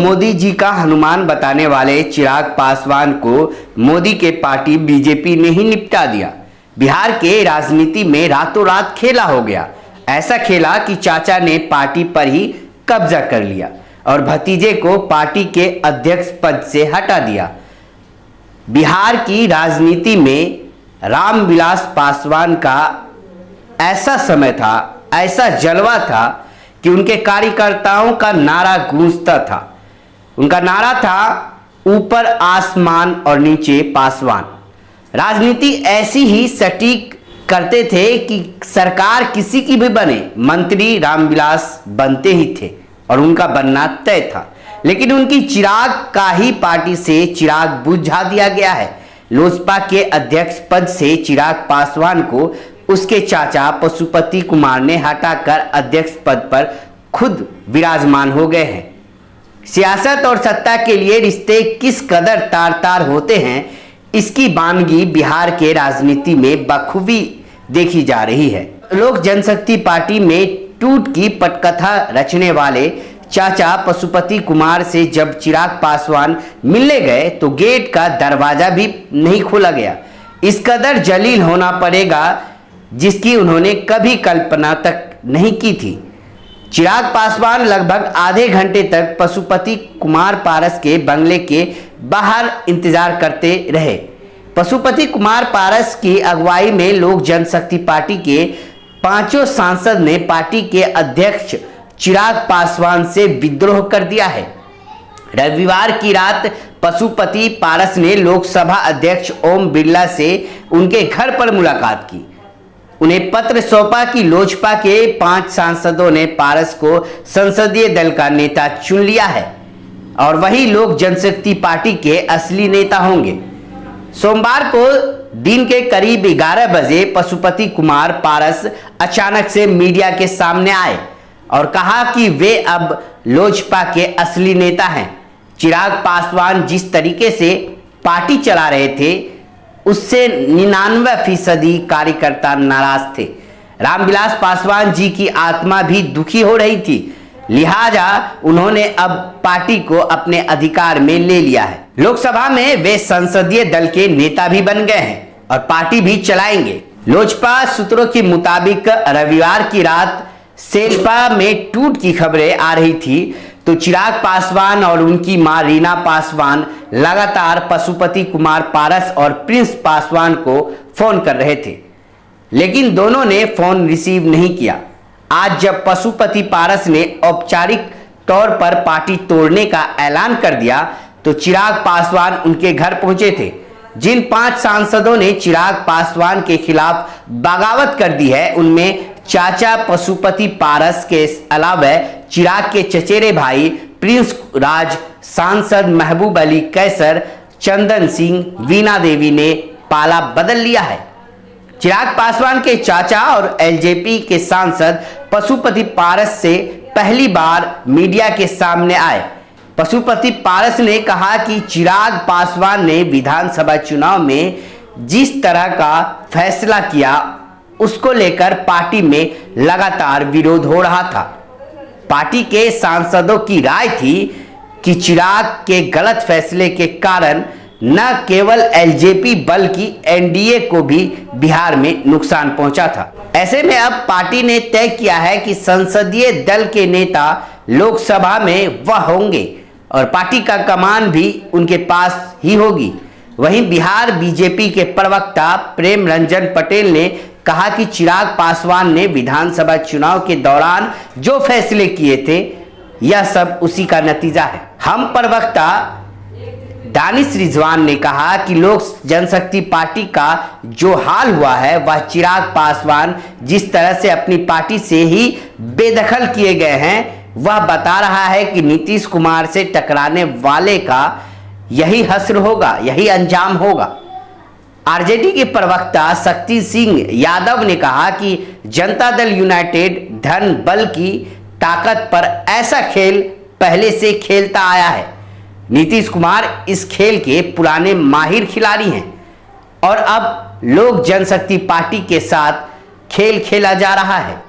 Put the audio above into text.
मोदी जी का हनुमान बताने वाले चिराग पासवान को मोदी के पार्टी बीजेपी ने ही निपटा दिया। बिहार के राजनीति में रातों रात खेला हो गया। ऐसा खेला कि चाचा ने पार्टी पर ही कब्जा कर लिया और भतीजे को पार्टी के अध्यक्ष पद से हटा दिया। बिहार की राजनीति में रामविलास पासवान का ऐसा समय था, ऐसा जलवा था कि उनके कार्यकर्ताओं का नारा गूंजता था। उनका नारा था, ऊपर आसमान और नीचे पासवान। राजनीति ऐसी ही सटीक करते थे कि सरकार किसी की भी बने, मंत्री रामविलास बनते ही थे और उनका बनना तय था। लेकिन उनकी चिराग का ही पार्टी से चिराग बुझा दिया गया है। लोजपा के अध्यक्ष पद से चिराग पासवान को उसके चाचा पशुपति कुमार ने हटाकर अध्यक्ष पद पर खुद विराजमान हो गए हैं। सियासत और सत्ता के लिए रिश्ते किस कदर तार तार होते हैं, इसकी वानगी बिहार के राजनीति में बखूबी देखी जा रही है। लोक जनशक्ति पार्टी में टूट की पटकथा रचने वाले चाचा पशुपति कुमार से जब चिराग पासवान मिलने गए तो गेट का दरवाजा भी नहीं खोला गया। इस कदर जलील होना पड़ेगा जिसकी उन्होंने कभी कल्पना तक नहीं की थी। चिराग पासवान लगभग आधे घंटे तक पशुपति कुमार पारस के बंगले के बाहर इंतजार करते रहे। पशुपति कुमार पारस की अगुवाई में लोक जनशक्ति पार्टी के 5 सांसद ने पार्टी के अध्यक्ष चिराग पासवान से विद्रोह कर दिया है। रविवार की रात पशुपति पारस ने लोकसभा अध्यक्ष ओम बिरला से उनके घर पर मुलाकात की। उन्हें पत्र सौंपा कि लोजपा के 5 सांसदों ने पारस को संसदीय दल का नेता चुन लिया है और वही लोक जनशक्ति पार्टी के असली नेता होंगे। सोमवार को दिन के करीब 11 बजे पशुपति कुमार पारस अचानक से मीडिया के सामने आए और कहा कि वे अब लोजपा के असली नेता हैं। चिराग पासवान जिस तरीके से पार्टी चला रहे थे उससे 99% कार्यकर्ता नाराज थे। रामविलास पासवान जी की आत्मा भी दुखी हो रही थी, लिहाजा उन्होंने अब पार्टी को अपने अधिकार में ले लिया है। लोकसभा में वे संसदीय दल के नेता भी बन गए हैं और पार्टी भी चलाएंगे। लोजपा सूत्रों के मुताबिक रविवार की रात सेल्पा में टूट की खबरें आ रही थी तो चिराग पासवान और उनकी मां रीना पासवान लगातार पशुपति कुमार पारस और प्रिंस पासवान को फोन कर रहे थे, लेकिन दोनों ने फोन रिसीव नहीं किया। आज जब पशुपति पारस ने औपचारिक तौर पर पार्टी तोड़ने का ऐलान कर दिया तो चिराग पासवान उनके घर पहुंचे थे। जिन 5 सांसदों ने चिराग पासवान के खिलाफ बगावत कर दी है उनमें चाचा पशुपति पारस के अलावा चिराग के चचेरे भाई प्रिंस राज, सांसद महबूब अली कैसर, चंदन सिंह, वीणा देवी ने पाला बदल लिया है। चिराग पासवान के चाचा और एलजेपी के सांसद पशुपति पारस से पहली बार मीडिया के सामने आए। पशुपति पारस ने कहा कि चिराग पासवान ने विधानसभा चुनाव में जिस तरह का फैसला किया उसको लेकर पार्टी में लगातार विरोध हो रहा था। पार्टी के सांसदों की राय थी कि चिराग के गलत फैसले के कारण न केवल एलजेपी बल्कि एनडीए को भी बिहार में नुकसान पहुंचा था। ऐसे में अब पार्टी ने तय किया है कि संसदीय दल के नेता लोकसभा में वह होंगे और पार्टी का कमान भी उनके पास ही होगी। वहीं बिहार बीजेपी के प्रवक्ता प्रेम रंजन पटेल ने कहा कि चिराग पासवान ने विधानसभा चुनाव के दौरान जो फैसले किए थे यह सब उसी का नतीजा है। हम प्रवक्ता दानिश रिजवान ने कहा कि लोक जनशक्ति पार्टी का जो हाल हुआ है वह चिराग पासवान जिस तरह से अपनी पार्टी से ही बेदखल किए गए हैं वह बता रहा है कि नीतीश कुमार से टकराने वाले का यही हश्र होगा, यही अंजाम होगा। आरजेडी के प्रवक्ता शक्ति सिंह यादव ने कहा कि जनता दल यूनाइटेड धन बल की ताकत पर ऐसा खेल पहले से खेलता आया है। नीतीश कुमार इस खेल के पुराने माहिर खिलाड़ी हैं और अब लोक जनशक्ति पार्टी के साथ खेल खेला जा रहा है।